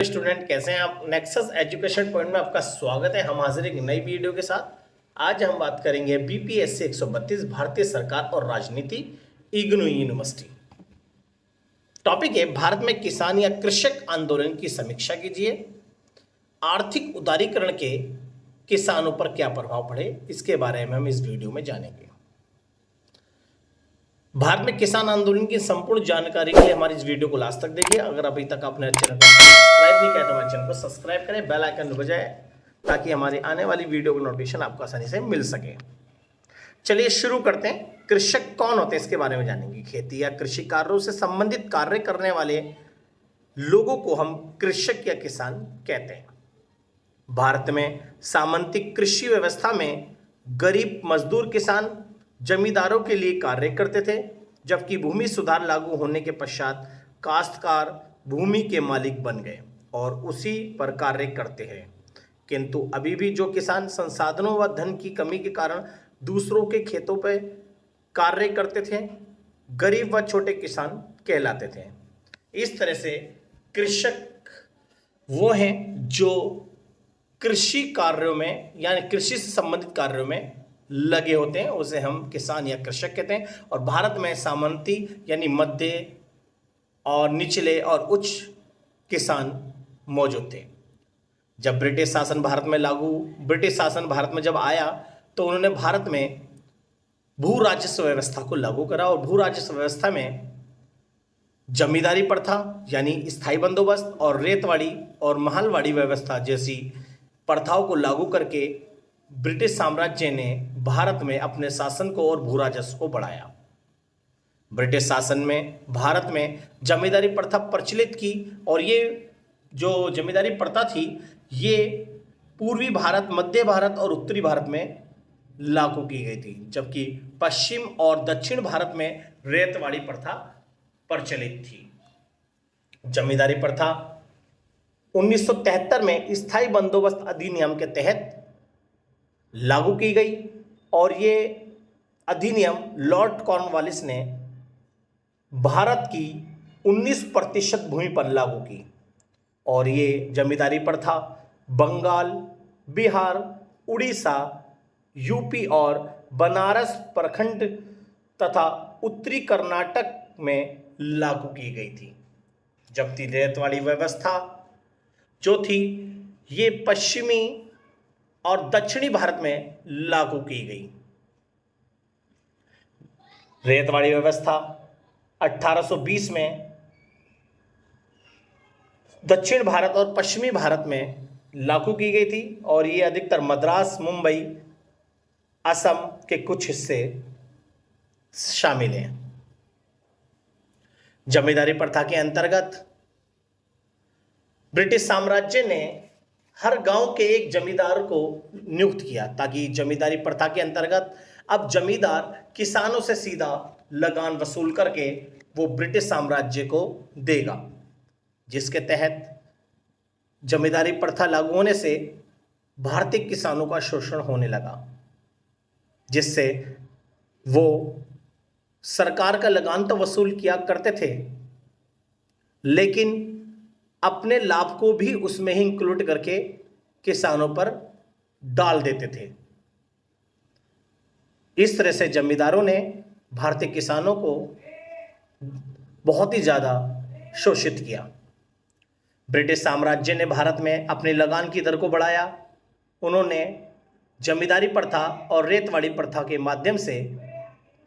Student कैसे हैं आप। नेक्सस एजुकेशन पॉइंट में आपका स्वागत है। हम हाजिर एक नई वीडियो के साथ। आज हम बात करेंगे बीपीएससी 132 भारतीय सरकार और राजनीति इग्नू यूनिवर्सिटी। टॉपिक है भारत में किसान या कृषक आंदोलन की समीक्षा कीजिए। आर्थिक उदारीकरण के किसानों पर क्या प्रभाव पड़े, इसके बारे में हम इस वीडियो में जानेंगे। भारत में किसान आंदोलन की संपूर्ण जानकारी के लिए हमारी इस वीडियो को लास्ट तक देखिए। अगर अभी तक आपने चैनल को सब्सक्राइब नहीं किया तो हमारे चैनल को सब्सक्राइब करें, बेल आइकन बजाएं ताकि हमारी आने वाली वीडियो की नोटिफिकेशन आपको आसानी से मिल सके। चलिए शुरू करते हैं। कृषक कौन होते हैं इसके बारे में जानेंगे। खेती या कृषि कार्यों से संबंधित कार्य करने वाले लोगों को हम कृषक या किसान कहते हैं। भारत में सामंतिक कृषि व्यवस्था में गरीब मजदूर किसान जमींदारों के लिए कार्य करते थे, जबकि भूमि सुधार लागू होने के पश्चात काश्तकार भूमि के मालिक बन गए और उसी पर कार्य करते हैं। किंतु अभी भी जो किसान संसाधनों व धन की कमी के कारण दूसरों के खेतों पर कार्य करते थे, गरीब व छोटे किसान कहलाते थे। इस तरह से कृषक वो हैं जो कृषि कार्यों में यानी कृषि से संबंधित कार्यों में लगे होते हैं, उसे हम किसान या कृषक कहते हैं। और भारत में सामंती यानी मध्य और निचले और उच्च किसान मौजूद थे। जब ब्रिटिश शासन भारत में जब आया तो उन्होंने भारत में भू राजस्व व्यवस्था को लागू करा और भू राजस्व व्यवस्था में जमींदारी प्रथा यानी स्थायी बंदोबस्त और रेतवाड़ी और महलवाड़ी व्यवस्था जैसी प्रथाओं को लागू करके ब्रिटिश साम्राज्य ने भारत में अपने शासन को और भू राजस्व को बढ़ाया। ब्रिटिश शासन में भारत में जमींदारी प्रथा प्रचलित की और ये जो जमींदारी प्रथा थी ये पूर्वी भारत, मध्य भारत और उत्तरी भारत में लागू की गई थी, जबकि पश्चिम और दक्षिण भारत में रेतवाड़ी प्रथा प्रचलित थी। जमींदारी प्रथा 1973 में स्थायी बंदोबस्त अधिनियम के तहत लागू की गई और ये अधिनियम लॉर्ड कॉर्नवालिस ने भारत की 19% भूमि पर लागू की और ये जमींदारी प्रथा बंगाल, बिहार, उड़ीसा, यूपी और बनारस प्रखंड तथा उत्तरी कर्नाटक में लागू की गई थी। जबकि रेतवाड़ी व्यवस्था जो थी ये पश्चिमी और दक्षिणी भारत में लागू की गई। रेतवाड़ी व्यवस्था 1820 में दक्षिण भारत और पश्चिमी भारत में लागू की गई थी और ये अधिकतर मद्रास, मुंबई, असम के कुछ हिस्से शामिल हैं। जमींदारी प्रथा के अंतर्गत ब्रिटिश साम्राज्य ने हर गांव के एक जमींदार को नियुक्त किया ताकि जमींदारी प्रथा के अंतर्गत अब जमींदार किसानों से सीधा लगान वसूल करके वो ब्रिटिश साम्राज्य को देगा, जिसके तहत जमींदारी प्रथा लागू होने से भारतीय किसानों का शोषण होने लगा, जिससे वो सरकार का लगान तो वसूल किया करते थे लेकिन अपने लाभ को भी उसमें ही इंक्लूड करके किसानों पर डाल देते थे। इस तरह से जमींदारों ने भारतीय किसानों को बहुत ही ज़्यादा शोषित किया। ब्रिटिश साम्राज्य ने भारत में अपने लगान की दर को बढ़ाया। उन्होंने जमींदारी प्रथा और रेतवाड़ी प्रथा के माध्यम से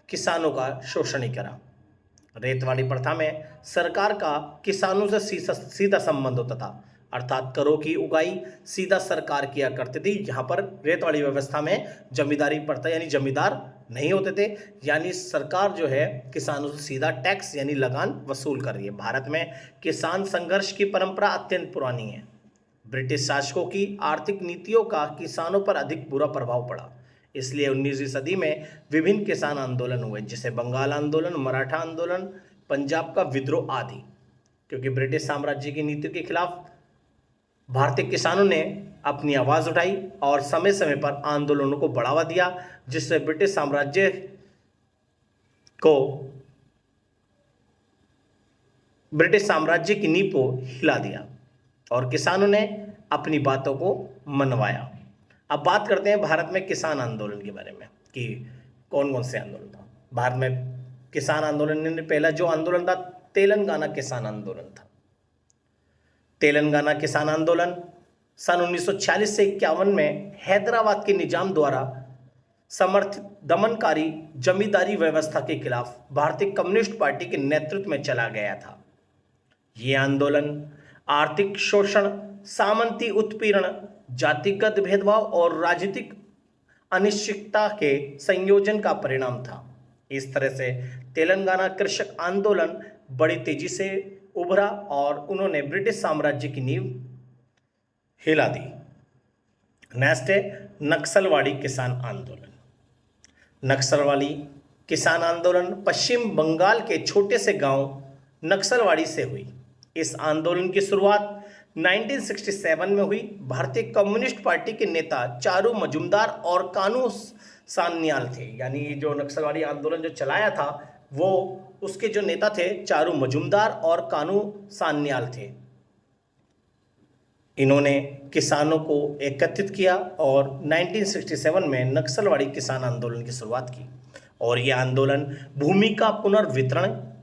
किसानों का शोषण ही करा। रेतवाड़ी प्रथा में सरकार का किसानों से सीधा संबंध होता था, अर्थात करों की उगाई सीधा सरकार किया करती थी। यहाँ पर रेतवाड़ी व्यवस्था में जमींदारी प्रथा यानी जमींदार नहीं होते थे, यानी सरकार जो है किसानों से सीधा टैक्स यानी लगान वसूल कर रही है। भारत में किसान संघर्ष की परंपरा अत्यंत पुरानी है। ब्रिटिश शासकों की आर्थिक नीतियों का किसानों पर अधिक बुरा प्रभाव पड़ा, इसलिए 19वीं सदी में विभिन्न किसान आंदोलन हुए, जैसे बंगाल आंदोलन, मराठा आंदोलन, पंजाब का विद्रोह आदि। क्योंकि ब्रिटिश साम्राज्य की नीतियों के खिलाफ भारतीय किसानों ने अपनी आवाज़ उठाई और समय समय पर आंदोलनों को बढ़ावा दिया, जिससे ब्रिटिश साम्राज्य को ब्रिटिश साम्राज्य की नींव को हिला दिया। और किसानों ने अपनी बातों को मनवाया। अब बात करते हैं भारत में किसान आंदोलन के बारे में कि कौन कौन से आंदोलन था भारत में। किसान आंदोलन में पहला जो आंदोलन था तेलंगाना किसान आंदोलन था। तेलंगाना किसान आंदोलन सन 1946 से 51 में हैदराबाद के निजाम द्वारा समर्थित दमनकारी जमींदारी व्यवस्था के खिलाफ भारतीय कम्युनिस्ट पार्टी के नेतृत्व में चला गया था। यह आंदोलन आर्थिक शोषण, सामंती उत्पीड़न, जातिगत भेदभाव और राजनीतिक अनिश्चितता के संयोजन का परिणाम था। इस तरह से तेलंगाना कृषक आंदोलन बड़ी तेजी से उभरा और उन्होंने ब्रिटिश साम्राज्य की नींव हिला दी। नेक्स्ट है नक्सलवाड़ी किसान आंदोलन। नक्सलवाड़ी किसान आंदोलन पश्चिम बंगाल के छोटे से गांव नक्सलवाड़ी से हुई। इस आंदोलन की शुरुआत 1967 में हुई। भारतीय कम्युनिस्ट पार्टी के नेता चारू मजुमदार और कानू सान्याल थे, यानी जो नक्सलवाड़ी आंदोलन जो चलाया था वो उसके जो नेता थे चारू मजुमदार और कानू सान्याल थे। इन्होंने किसानों को एकत्रित किया और 1967 में नक्सलवाड़ी किसान आंदोलन की शुरुआत की। और यह आंदोलन भूमि का पुनर्वितरण,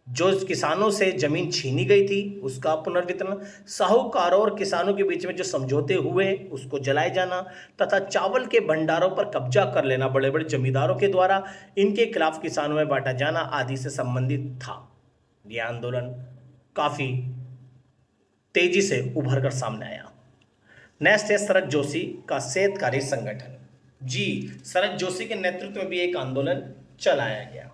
जो किसानों से जमीन छीनी गई थी उसका पुनर्वितरण, साहूकारों और किसानों के बीच में जो समझौते हुए उसको जलाए जाना तथा चावल के भंडारों पर कब्जा कर लेना बड़े बड़े जमींदारों के द्वारा, इनके खिलाफ किसानों में बांटा जाना आदि से संबंधित था। यह आंदोलन काफ़ी तेजी से उभर कर सामने आया। नेक्स्ट है शरद जोशी का सेतकारी संगठन। जी, शरद जोशी के नेतृत्व में भी एक आंदोलन चलाया गया।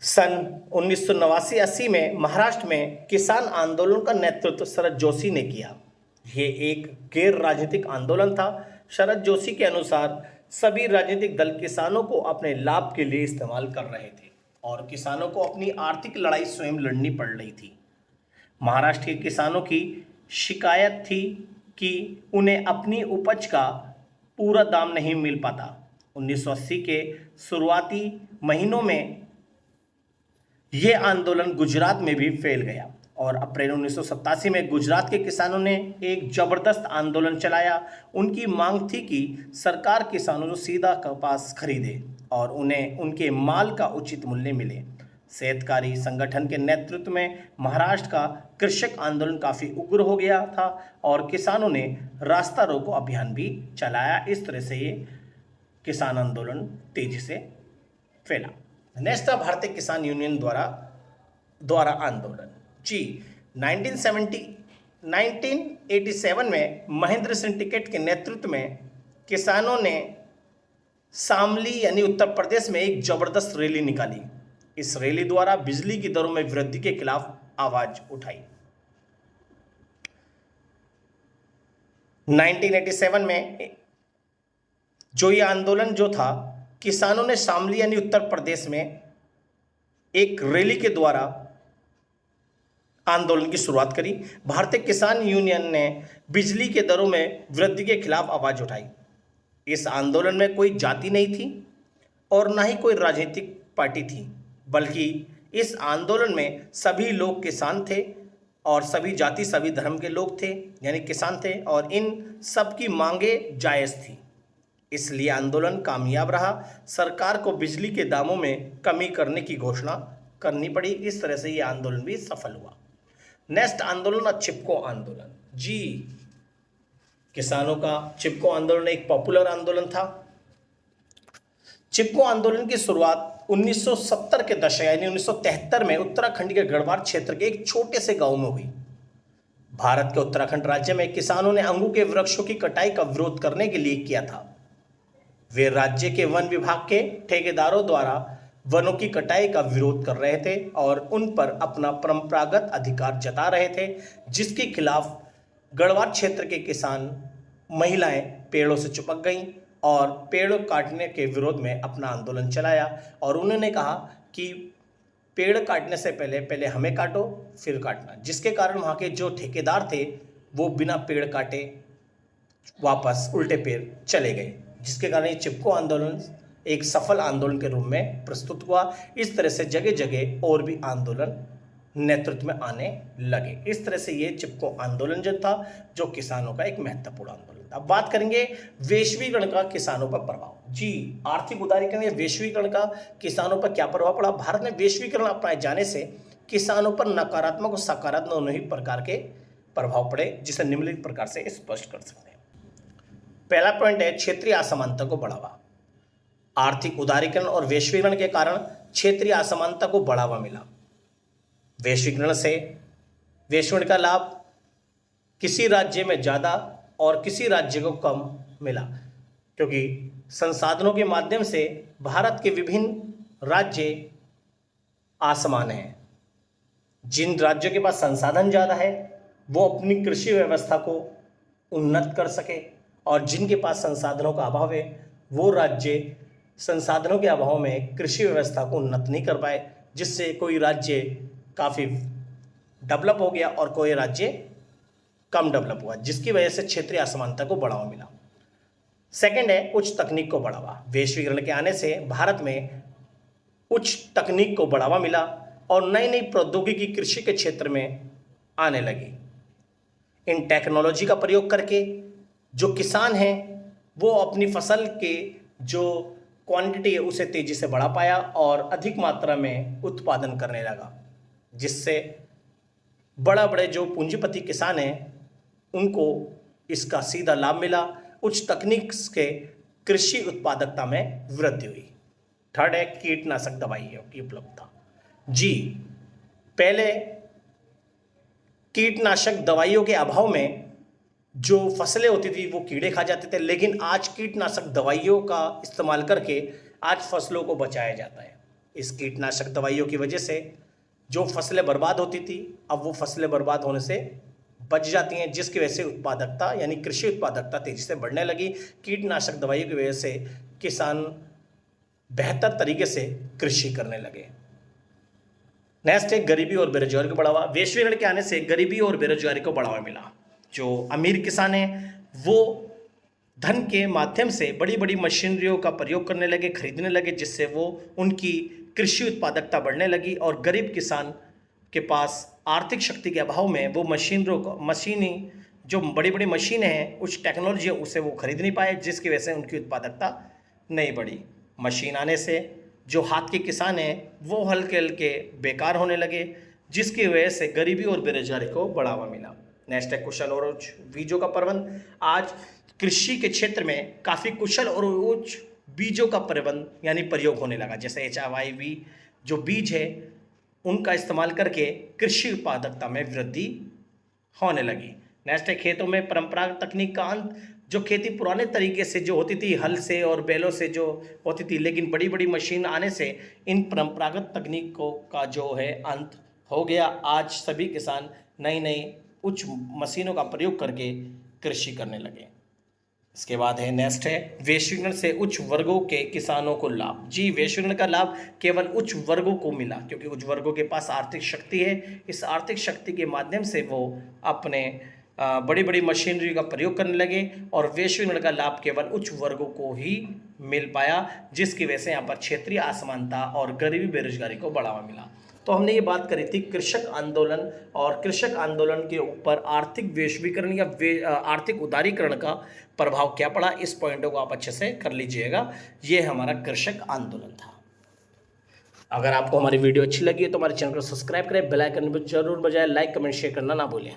सन 1989-80 में महाराष्ट्र में किसान आंदोलन का नेतृत्व शरद जोशी ने किया। यह एक गैर राजनीतिक आंदोलन था। शरद जोशी के अनुसार सभी राजनीतिक दल किसानों को अपने लाभ के लिए इस्तेमाल कर रहे थे और किसानों को अपनी आर्थिक लड़ाई स्वयं लड़नी पड़ रही थी। महाराष्ट्र के किसानों की शिकायत थी कि उन्हें अपनी उपज का पूरा दाम नहीं मिल पाता। 1980 के शुरुआती महीनों में यह आंदोलन गुजरात में भी फैल गया और अप्रैल 1987 में गुजरात के किसानों ने एक जबरदस्त आंदोलन चलाया। उनकी मांग थी कि सरकार किसानों को सीधा कपास खरीदे और उन्हें उनके माल का उचित मूल्य मिले। सेतकारी संगठन के नेतृत्व में महाराष्ट्र का कृषक आंदोलन काफ़ी उग्र हो गया था और किसानों ने रास्ता रोको अभियान भी चलाया। इस तरह से ये किसान आंदोलन तेजी से फैला। नेक्स्ट था भारतीय किसान यूनियन द्वारा आंदोलन। जी, 1987 में महेंद्र सिंह टिकैत के नेतृत्व में किसानों ने शामली यानी उत्तर प्रदेश में एक जबरदस्त रैली निकाली। इस रैली द्वारा बिजली की दरों में वृद्धि के खिलाफ आवाज उठाई। 1987 में जो ये आंदोलन जो था, किसानों ने शामली यानी उत्तर प्रदेश में एक रैली के द्वारा आंदोलन की शुरुआत करी। भारतीय किसान यूनियन ने बिजली के दरों में वृद्धि के खिलाफ आवाज उठाई। इस आंदोलन में कोई जाति नहीं थी और ना ही कोई राजनीतिक पार्टी थी, बल्कि इस आंदोलन में सभी लोग किसान थे और सभी जाति सभी धर्म के लोग थे, यानी किसान थे, और इन सब की मांगे जायज़ थी। इसलिए आंदोलन कामयाब रहा। सरकार को बिजली के दामों में कमी करने की घोषणा करनी पड़ी। इस तरह से ये आंदोलन भी सफल हुआ। नेक्स्ट आंदोलन चिपको आंदोलन। जी, किसानों का चिपको आंदोलन एक पॉपुलर आंदोलन था। चिपको आंदोलन की शुरुआत 1970 के दशक यानी 1973 में उत्तराखंड के गढ़वाल क्षेत्र के एक छोटे से गांव में हुई। भारत के उत्तराखंड राज्य में किसानों ने अंगू के वृक्षों की कटाई का विरोध करने के लिए किया था। वे राज्य के वन विभाग के ठेकेदारों द्वारा वनों की कटाई का विरोध कर रहे थे और उन पर अपना परंपरागत अधिकार जता रहे थे, जिसके खिलाफ गढ़वाल क्षेत्र के किसान महिलाएं पेड़ों से चिपक गईं और पेड़ काटने के विरोध में अपना आंदोलन चलाया। और उन्होंने कहा कि पेड़ काटने से पहले हमें काटो फिर काटना, जिसके कारण वहाँ के जो ठेकेदार थे वो बिना पेड़ काटे वापस उल्टे पैर चले गए, जिसके कारण ये चिपको आंदोलन एक सफल आंदोलन के रूप में प्रस्तुत हुआ। इस तरह से जगह जगह और भी आंदोलन नेतृत्व में आने लगे। इस तरह से ये चिपको आंदोलन जो था, जो किसानों का एक महत्वपूर्ण आंदोलन था। अब बात करेंगे वैश्वीकरण का किसानों पर प्रभाव। जी, आर्थिक उदारीकरण या वैश्वीकरण का किसानों पर क्या प्रभाव पड़ा? भारत में वैश्वीकरण अपनाए जाने से किसानों पर नकारात्मक और सकारात्मक दोनों ही प्रकार के प्रभाव पड़े, जिसे निम्नलिखित प्रकार से स्पष्ट कर सकते हैं। पहला पॉइंट है क्षेत्रीय असमानता को बढ़ावा। आर्थिक उदारीकरण और वैश्वीकरण के कारण क्षेत्रीय असमानता को बढ़ावा मिला। वैश्वीकरण से वैश्वीकरण का लाभ किसी राज्य में ज़्यादा और किसी राज्य को कम मिला, क्योंकि संसाधनों के माध्यम से भारत के विभिन्न राज्य आसमान हैं। जिन राज्यों के पास संसाधन ज़्यादा है वो अपनी कृषि व्यवस्था को उन्नत कर सके, और जिनके पास संसाधनों का अभाव है वो राज्य संसाधनों के अभाव में कृषि व्यवस्था को उन्नत नहीं कर पाए, जिससे कोई राज्य काफ़ी डेवलप हो गया और कोई राज्य कम डेवलप हुआ, जिसकी वजह से क्षेत्रीय असमानता को बढ़ावा मिला। सेकंड है उच्च तकनीक को बढ़ावा। वैश्वीकरण के आने से भारत में उच्च तकनीक को बढ़ावा मिला और नई नई प्रौद्योगिकी कृषि के क्षेत्र में आने लगी। इन टेक्नोलॉजी का प्रयोग करके जो किसान हैं वो अपनी फसल के जो क्वांटिटी है उसे तेजी से बढ़ा पाया और अधिक मात्रा में उत्पादन करने लगा, जिससे बड़े जो पूंजीपति किसान हैं उनको इसका सीधा लाभ मिला। उच्च तकनीक के कृषि उत्पादकता में वृद्धि हुई। थर्ड है कीटनाशक दवाइयों की उपलब्धता। जी, पहले कीटनाशक दवाइयों के अभाव में जो फसलें होती थी वो कीड़े खा जाते थे, लेकिन आज कीटनाशक दवाइयों का इस्तेमाल करके आज फसलों को बचाया जाता है। इस कीटनाशक दवाइयों की वजह से जो फसलें बर्बाद होती थी अब वो फसलें बर्बाद होने से बच जाती हैं, जिसकी वजह से उत्पादकता यानी कृषि उत्पादकता तेजी से बढ़ने लगी। कीटनाशक दवाइयों की वजह से किसान बेहतर तरीके से कृषि करने लगे। नेक्स्ट है गरीबी और बेरोजगारी को बढ़ावा। वैश्वीकरण के आने से गरीबी और बेरोजगारी को बढ़ावा मिला। जो अमीर किसान हैं वो धन के माध्यम से बड़ी बड़ी मशीनरियों का प्रयोग करने लगे, खरीदने लगे, जिससे वो उनकी कृषि उत्पादकता बढ़ने लगी। और गरीब किसान के पास आर्थिक शक्ति के अभाव में वो मशीनी जो बड़ी बड़ी मशीनें हैं उस टेक्नोलॉजी उसे वो खरीद नहीं पाए, जिसकी वजह से उनकी उत्पादकता नहीं बढ़ी। मशीन आने से जो हाथ के किसान हैं वो हल्के हल्के बेकार होने लगे, जिसकी वजह से गरीबी और बेरोजगारी को बढ़ावा मिला। नेक्स्ट है कुशल और उच्च बीजों का प्रबंध। आज कृषि के क्षेत्र में काफ़ी कुशल और उच्च बीजों का प्रबंध यानी प्रयोग होने लगा, जैसे HIV जो बीज है उनका इस्तेमाल करके कृषि उत्पादकता में वृद्धि होने लगी। नेक्स्ट है खेतों में परंपरागत तकनीक का अंत। जो खेती पुराने तरीके से जो होती थी हल से और बैलों से जो होती थी, लेकिन बड़ी बड़ी मशीन आने से इन परंपरागत तकनीकों का जो है अंत हो गया। आज सभी किसान नई नई उच्च मशीनों का प्रयोग करके कृषि करने लगे। इसके बाद है नेक्स्ट है वैश्वीकरण से उच्च वर्गों के किसानों को लाभ। जी, वैश्वीकरण का लाभ केवल उच्च वर्गों को मिला, क्योंकि उच्च वर्गों के पास आर्थिक शक्ति है। इस आर्थिक शक्ति के माध्यम से वो अपने बड़ी बड़ी मशीनरी का प्रयोग करने लगे और वैश्वीकरण का लाभ केवल उच्च वर्गों को ही मिल पाया, जिसकी वजह से यहाँ पर क्षेत्रीय असमानता और गरीबी बेरोजगारी को बढ़ावा मिला। तो हमने ये बात करी थी कृषक आंदोलन, और कृषक आंदोलन के ऊपर आर्थिक वैश्वीकरण या आर्थिक उदारीकरण का प्रभाव क्या पड़ा। इस पॉइंटों को आप अच्छे से कर लीजिएगा। ये हमारा कृषक आंदोलन था। अगर आपको हमारी वीडियो अच्छी लगी है तो हमारे चैनल को सब्सक्राइब करें, बेल आइकन पर जरूर बजाएं, लाइक कमेंट शेयर करना ना भूलें।